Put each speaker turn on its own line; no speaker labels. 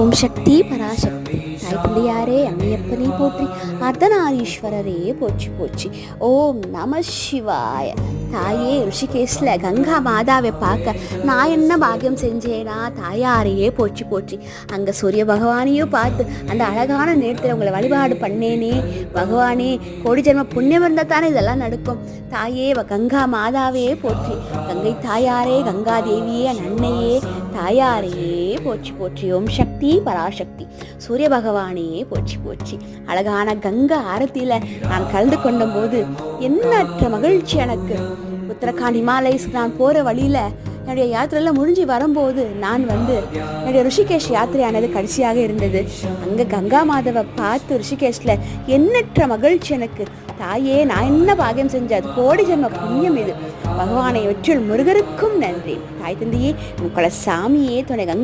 ஓம் சக்தி பராசக்தி தாய் தந்தையாரே அம்மையப்பனை போற்றி அர்த்தநாரீஸ்வரரே போற்றி போற்றி. ஓம் நம சிவாய. தாயே ரிஷிகேஷில் கங்கா மாதாவை பார்க்க நான் என்ன பாக்கியம் செஞ்சேனா, தாயாரையே போற்றி போற்றி. அங்கே சூரிய பகவானையும் பார்த்து அந்த அழகான நேரத்தில் உங்களை வழிபாடு பண்ணேனே பகவானே, கோடி ஜென்ம புண்ணியம் இருந்தால் தானே இதெல்லாம் நடக்கும். தாயே கங்கா மாதாவே போற்றி. கங்கை தாயாரே, கங்கா தேவியே, அன்னையே, தாயாரையே போற்றி போற்றி. ஓம் சக்தி பராசக்தி சூரிய பகவானே போற்றி போற்றி. அழகான கங்கா ஆரத்தியில் நான் கலந்து கொண்ட போது எண்ணற்ற மகிழ்ச்சி எனக்கு. உத்தரகாண்ட் ஹிமாலயஸ்க்கு நான் போகிற வழியில் என்னுடைய யாத்திரையெல்லாம் முடிஞ்சு வரும்போது நான் என்னுடைய ரிஷிகேஷ் யாத்திரையானது கடைசியாக இருந்தது. அங்கே கங்கா மாதவை பார்த்து ரிஷிகேஷில் எண்ணற்ற மகிழ்ச்சி எனக்கு. தாயே நான் என்ன பாக்கியம் செஞ்சது, கோடி ஜென்ம புண்ணியம் இது. பகவானை வெற்றில் முருகருக்கும் நன்றி. தாய் தந்தையே உங்களை சாமியே துணை. கங்கா